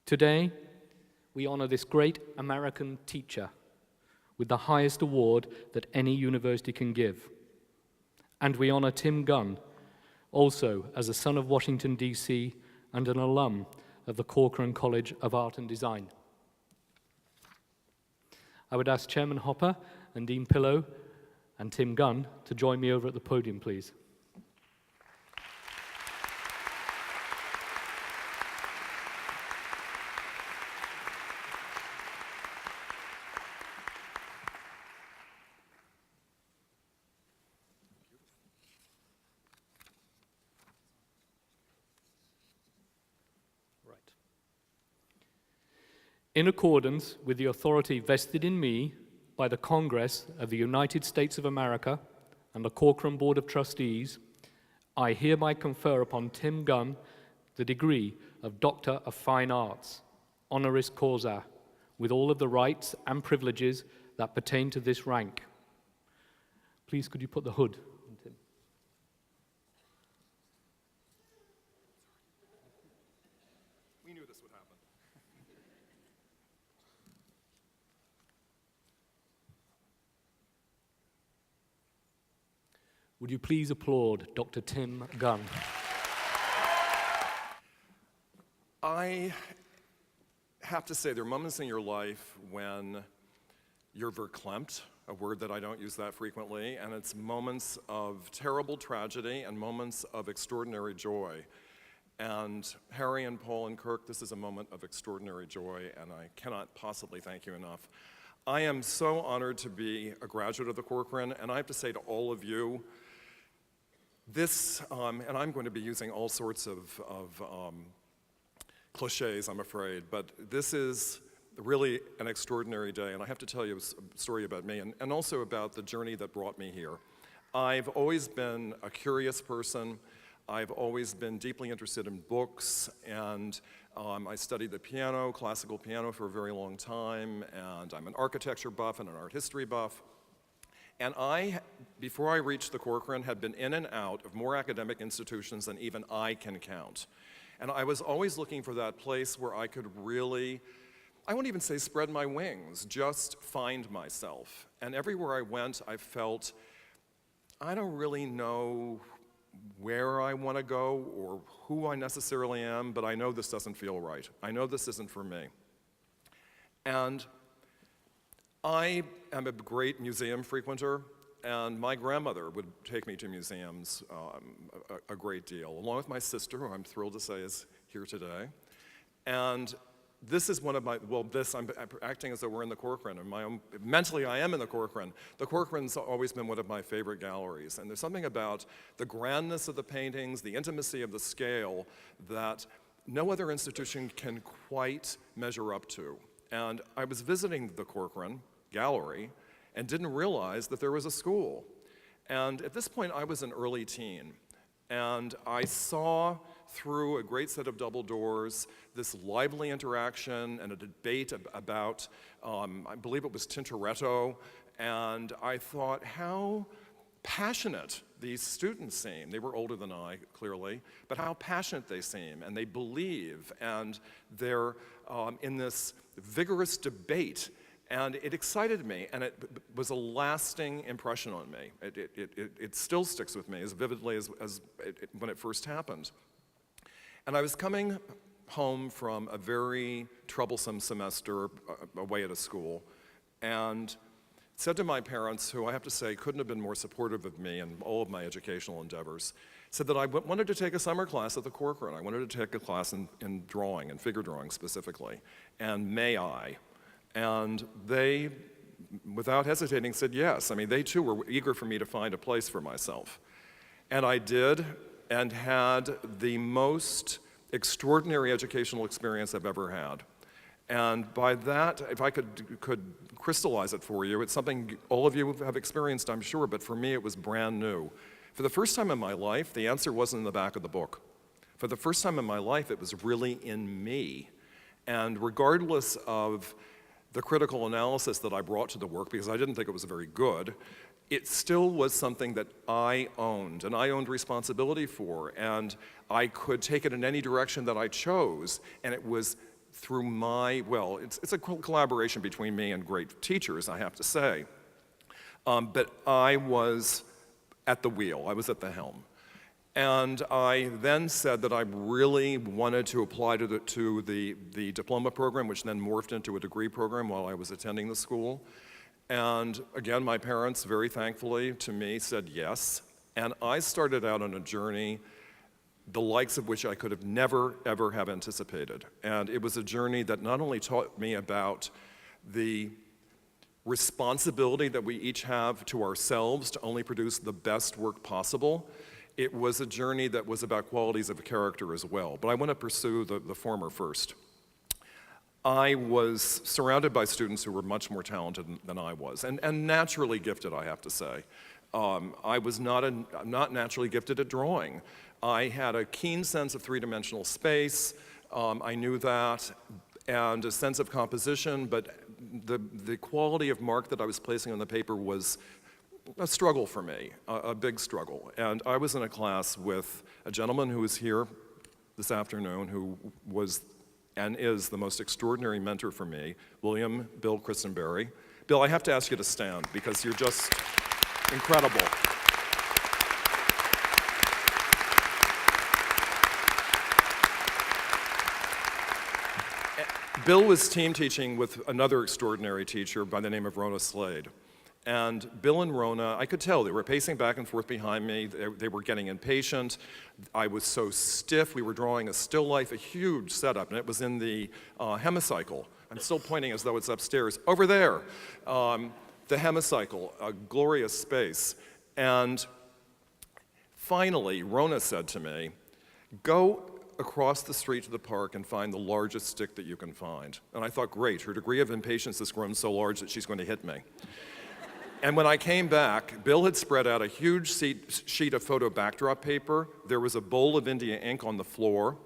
Today, we honor this great American teacher with the highest award that any university can give. And we honor Tim Gunn, also as a son of Washington, D.C., and an alum of the Corcoran College of Art and Design. I would ask Chairman Hopper and Dean Pillow and Tim Gunn to join me over at the podium, please. In accordance with the authority vested in me by the Congress of the United States of America and the Corcoran Board of Trustees, I hereby confer upon Tim Gunn the degree of Doctor of Fine Arts, honoris causa, with all of the rights and privileges that pertain to this rank. Please, could you put the hood on Tim? We knew this would happen. Would you please applaud Dr. Tim Gunn? I have to say, there are moments in your life when you're verklempt, a word that I don't use that frequently, and it's moments of terrible tragedy and moments of extraordinary joy. And Harry and Paul and Kirk, this is a moment of extraordinary joy, and I cannot possibly thank you enough. I am so honored to be a graduate of the Corcoran, and I have to say to all of you, this, and I'm going to be using all sorts of cliches, I'm afraid, but this is really an extraordinary day, and I have to tell you a story about me and also about the journey that brought me here. I've always been a curious person. I've always been deeply interested in books, and I studied the piano, classical piano, for a very long time, and I'm an architecture buff and an art history buff. And I, before I reached the Corcoran, had been in and out of more academic institutions than even I can count. And I was always looking for that place where I could really, I won't even say spread my wings, just find myself. And everywhere I went, I felt, I don't really know where I want to go or who I necessarily am, but I know this doesn't feel right. I know this isn't for me. And I am a great museum frequenter, and my grandmother would take me to museums a great deal, along with my sister, who I'm thrilled to say is here today. And this is one of my, well, I'm acting as though we're in the Corcoran, and mentally I am in the Corcoran. The Corcoran's always been one of my favorite galleries, and there's something about the grandness of the paintings, the intimacy of the scale, that no other institution can quite measure up to. And I was visiting the Corcoran gallery and didn't realize that there was a school. And at this point, I was an early teen. And I saw through a great set of double doors this lively interaction and a debate about, I believe it was Tintoretto. And I thought how passionate these students seem. They were older than I, clearly, but how passionate they seem, and they believe, and they're in this vigorous debate. And it excited me, and it was a lasting impression on me. It still sticks with me as vividly as when it first happened. And I was coming home from a very troublesome semester away at a school, and said to my parents, who I have to say couldn't have been more supportive of me and all of my educational endeavors, said that I wanted to take a summer class at the Corcoran. I wanted to take a class in drawing, and figure drawing specifically, and may I? And they, without hesitating, said yes. I mean, they too were eager for me to find a place for myself. And I did, and had the most extraordinary educational experience I've ever had. And by that, if I could crystallize it for you, it's something all of you have experienced, I'm sure, but for me it was brand new. For the first time in my life, the answer wasn't in the back of the book. For the first time in my life, it was really in me. And regardless of the critical analysis that I brought to the work, because I didn't think it was very good, it still was something that I owned, and I owned responsibility for, and I could take it in any direction that I chose, and it was through well, it's a collaboration between me and great teachers, I have to say. But I was at the wheel, I was at the helm. And I then said that I really wanted to apply to the diploma program, which then morphed into a degree program while I was attending the school. And again, my parents, very thankfully to me, said yes. And I started out on a journey the likes of which I could have never, ever have anticipated. And it was a journey that not only taught me about the responsibility that we each have to ourselves to only produce the best work possible, it was a journey that was about qualities of character as well. But I want to pursue the former first. I was surrounded by students who were much more talented than I was, and naturally gifted, I have to say. I was not naturally gifted at drawing. I had a keen sense of three-dimensional space, I knew that, and a sense of composition, but the quality of mark that I was placing on the paper was a struggle for me, a big struggle. And I was in a class with a gentleman who is here this afternoon who was and is the most extraordinary mentor for me, Bill Christenberry. Bill, I have to ask you to stand because you're just incredible. Bill was team teaching with another extraordinary teacher by the name of Rona Slade. And Bill and Rona, I could tell, they were pacing back and forth behind me. They were getting impatient. I was so stiff. We were drawing a still life, a huge setup, and it was in the hemicycle. I'm still pointing as though it's upstairs. Over there, the hemicycle, a glorious space. And finally, Rona said to me, go across the street to the park and find the largest stick that you can find. And I thought, great, her degree of impatience has grown so large that she's going to hit me. And when I came back, Bill had spread out a huge sheet of photo backdrop paper. There was a bowl of India ink on the floor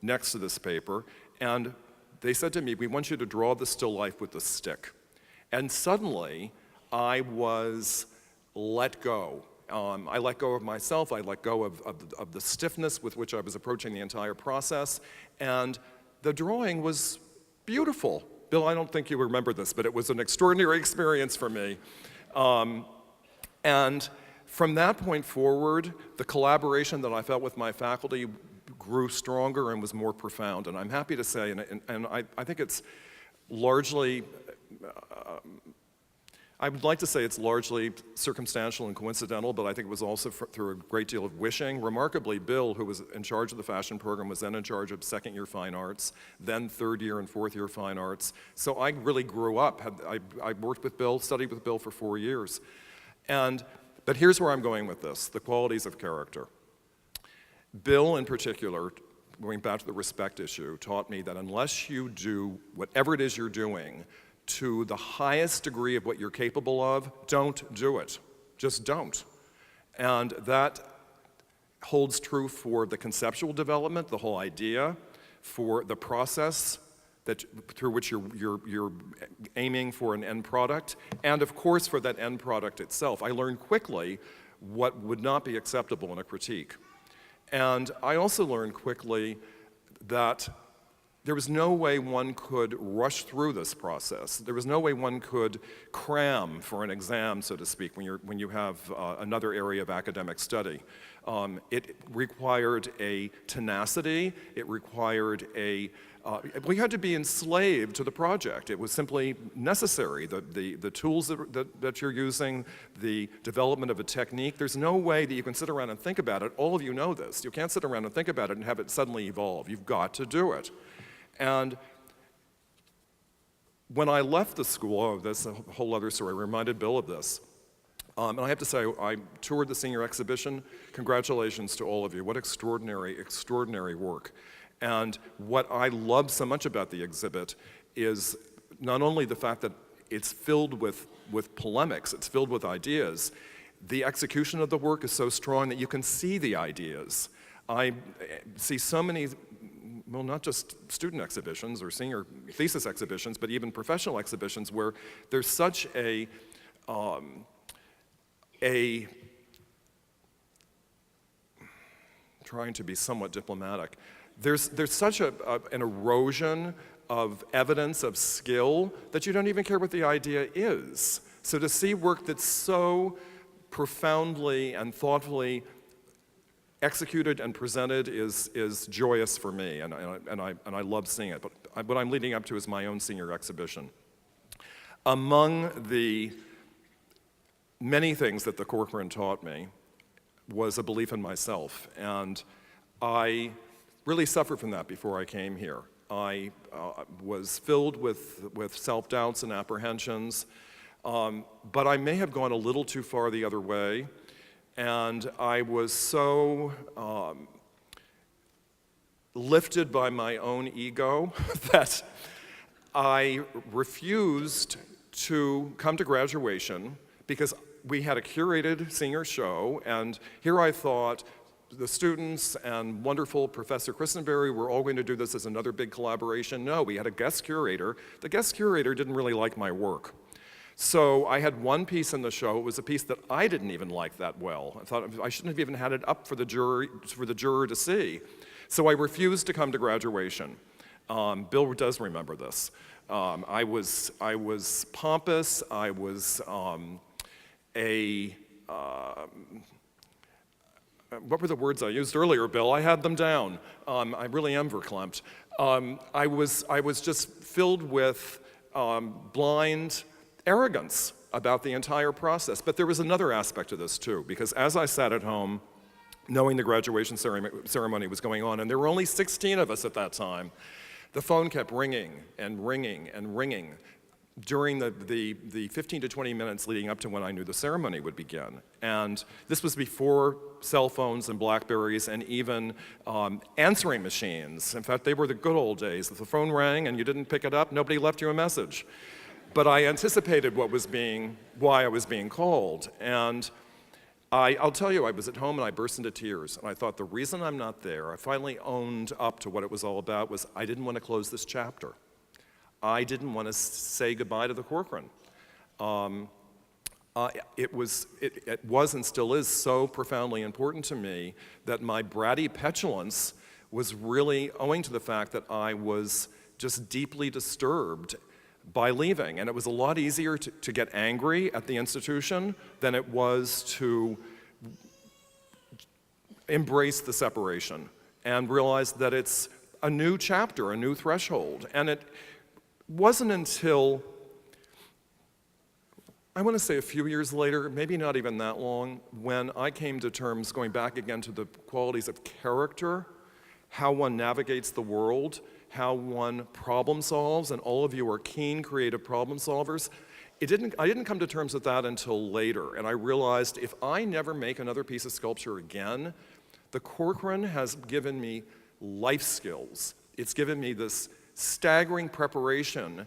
next to this paper. And they said to me, we want you to draw the still life with the stick. And suddenly, I was let go. I let go of myself. I let go of the stiffness with which I was approaching the entire process. And the drawing was beautiful. Bill, I don't think you remember this, but it was an extraordinary experience for me. And from that point forward, the collaboration that I felt with my faculty grew stronger and was more profound. And I'm happy to say, and I think it's largely, I would like to say it's largely circumstantial and coincidental, but I think it was also through a great deal of wishing. Remarkably, Bill, who was in charge of the fashion program, was then in charge of second-year fine arts, then third-year and fourth-year fine arts. So I really grew up. I worked with Bill, studied with Bill for 4 years. But here's where I'm going with this, the qualities of character. Bill, in particular, going back to the respect issue, taught me that unless you do whatever it is you're doing to the highest degree of what you're capable of, don't do it. Just don't. And that holds true for the conceptual development, the whole idea, for the process through which you're aiming for an end product, and of course for that end product itself. I learned quickly what would not be acceptable in a critique. And I also learned quickly that there was no way one could rush through this process. There was no way one could cram for an exam, so to speak, when you have another area of academic study. It required a tenacity. It required we had to be enslaved to the project. It was simply necessary. The tools that you're using, the development of a technique, there's no way that you can sit around and think about it. All of you know this. You can't sit around and think about it and have it suddenly evolve. You've got to do it. And when I left the school, that's a whole other story, I reminded Bill of this. And I have to say, I toured the senior exhibition. Congratulations to all of you. What extraordinary, extraordinary work. And what I love so much about the exhibit is not only the fact that it's filled with polemics, it's filled with ideas, the execution of the work is so strong that you can see the ideas. I see so many, well, not just student exhibitions or senior thesis exhibitions, but even professional exhibitions where there's such trying to be somewhat diplomatic, there's such an erosion of evidence, of skill, that you don't even care what the idea is. So to see work that's so profoundly and thoughtfully executed and presented is joyous for me, and I love seeing it. But what I'm leading up to is my own senior exhibition. Among the many things that the Corcoran taught me was a belief in myself, and I really suffered from that before I came here. I was filled with self-doubts and apprehensions, but I may have gone a little too far the other way, and I was so lifted by my own ego that I refused to come to graduation because we had a curated senior show, and here I thought the students and wonderful Professor Christenberry were all going to do this as another big collaboration. No, we had a guest curator. The guest curator didn't really like my work. So I had one piece in the show. It was a piece that I didn't even like that well. I thought I shouldn't have even had it up for the juror to see. So I refused to come to graduation. Bill does remember this. I was pompous. I was what were the words I used earlier, Bill? I had them down. I really am verklempt. I was just filled with blind arrogance about the entire process. But there was another aspect to this too, because as I sat at home, knowing the graduation ceremony was going on, and there were only 16 of us at that time, the phone kept ringing and ringing and ringing during the 15 to 20 minutes leading up to when I knew the ceremony would begin. And this was before cell phones and Blackberries and even answering machines. In fact, they were the good old days. If the phone rang and you didn't pick it up, nobody left you a message. But I anticipated why I was being called. And I'll tell you, I was at home and I burst into tears. And I thought the reason I'm not there, I finally owned up to what it was all about, was I didn't want to close this chapter. I didn't want to say goodbye to the Corcoran. It was and still is so profoundly important to me that my bratty petulance was really owing to the fact that I was just deeply disturbed by leaving. And it was a lot easier to get angry at the institution than it was to embrace the separation and realize that it's a new chapter, a new threshold. And it wasn't until, I want to say a few years later, maybe not even that long, when I came to terms, going back again to the qualities of character, how one navigates the world, how one problem solves, and all of you are keen, creative problem solvers. I didn't come to terms with that until later, and I realized if I never make another piece of sculpture again, the Corcoran has given me life skills. It's given me this staggering preparation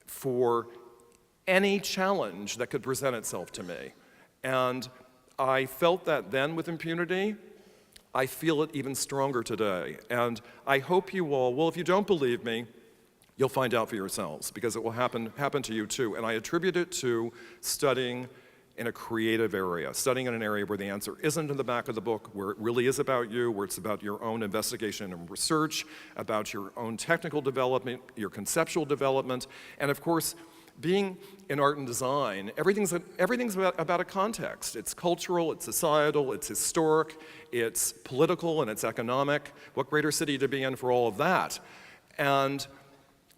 for any challenge that could present itself to me. And I felt that then with impunity. I feel it even stronger today. And I hope you all, well, if you don't believe me, you'll find out for yourselves, because it will happen to you too. And I attribute it to studying in a creative area, studying in an area where the answer isn't in the back of the book, where it really is about you, where it's about your own investigation and research, about your own technical development, your conceptual development, and of course, being in art and design, everything's about a context. It's cultural, it's societal, it's historic, it's political, and it's economic. What greater city to be in for all of that? And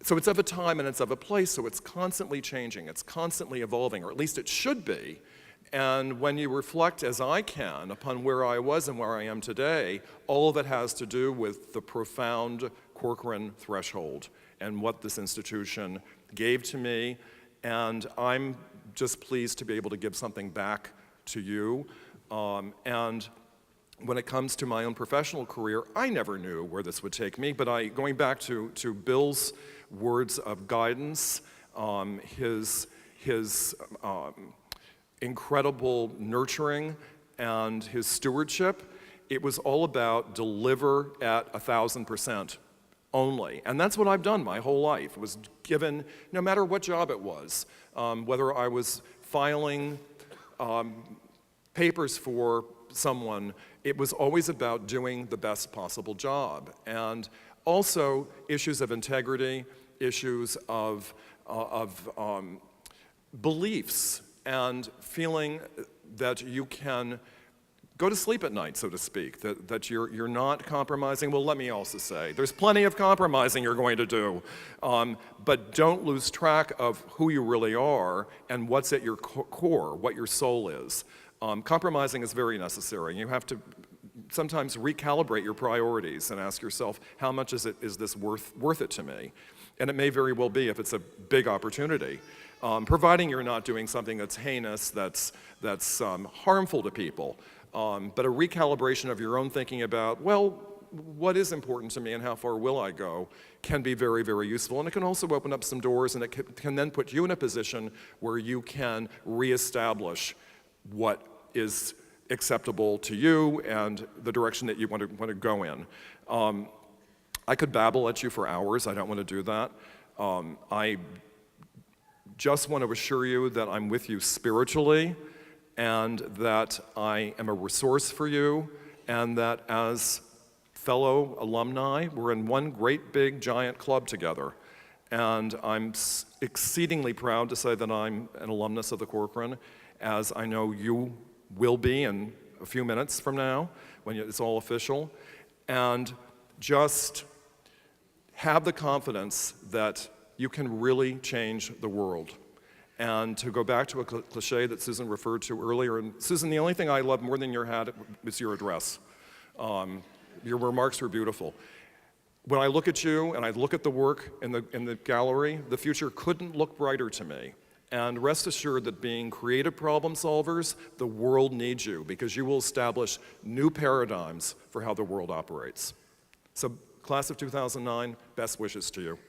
so it's of a time and it's of a place, so it's constantly changing, it's constantly evolving, or at least it should be. And when you reflect, as I can, upon where I was and where I am today, all of it has to do with the profound Corcoran threshold and what this institution gave to me. And I'm just pleased to be able to give something back to you. And when it comes to my own professional career, I never knew where this would take me, but going back to Bill's words of guidance, his incredible nurturing and his stewardship, it was all about deliver at 1,000% only. And that's what I've done my whole life. It was given, no matter what job it was, whether I was filing papers for someone, it was always about doing the best possible job. And also issues of integrity, issues of beliefs and feeling that you can go to sleep at night, so to speak, that you're not compromising. Well, let me also say, there's plenty of compromising you're going to do, but don't lose track of who you really are and what's at your core, what your soul is. Compromising is very necessary. You have to sometimes recalibrate your priorities and ask yourself, how much is this worth it to me? And it may very well be if it's a big opportunity. Providing you're not doing something that's heinous, that's harmful to people. But a recalibration of your own thinking about, well, what is important to me and how far will I go can be very, very useful. And it can also open up some doors, and it can then put you in a position where you can reestablish what is acceptable to you and the direction that you want to go in. I could babble at you for hours. I don't want to do that. I just want to assure you that I'm with you spiritually, and that I am a resource for you, and that as fellow alumni, we're in one great big giant club together. And I'm exceedingly proud to say that I'm an alumnus of the Corcoran, as I know you will be in a few minutes from now, when it's all official. And just have the confidence that you can really change the world. And to go back to a cliche that Susan referred to earlier, and Susan, the only thing I love more than your hat was your address. Your remarks were beautiful. When I look at you and I look at the work in the gallery, the future couldn't look brighter to me. And rest assured that being creative problem solvers, the world needs you, because you will establish new paradigms for how the world operates. So, class of 2009, best wishes to you.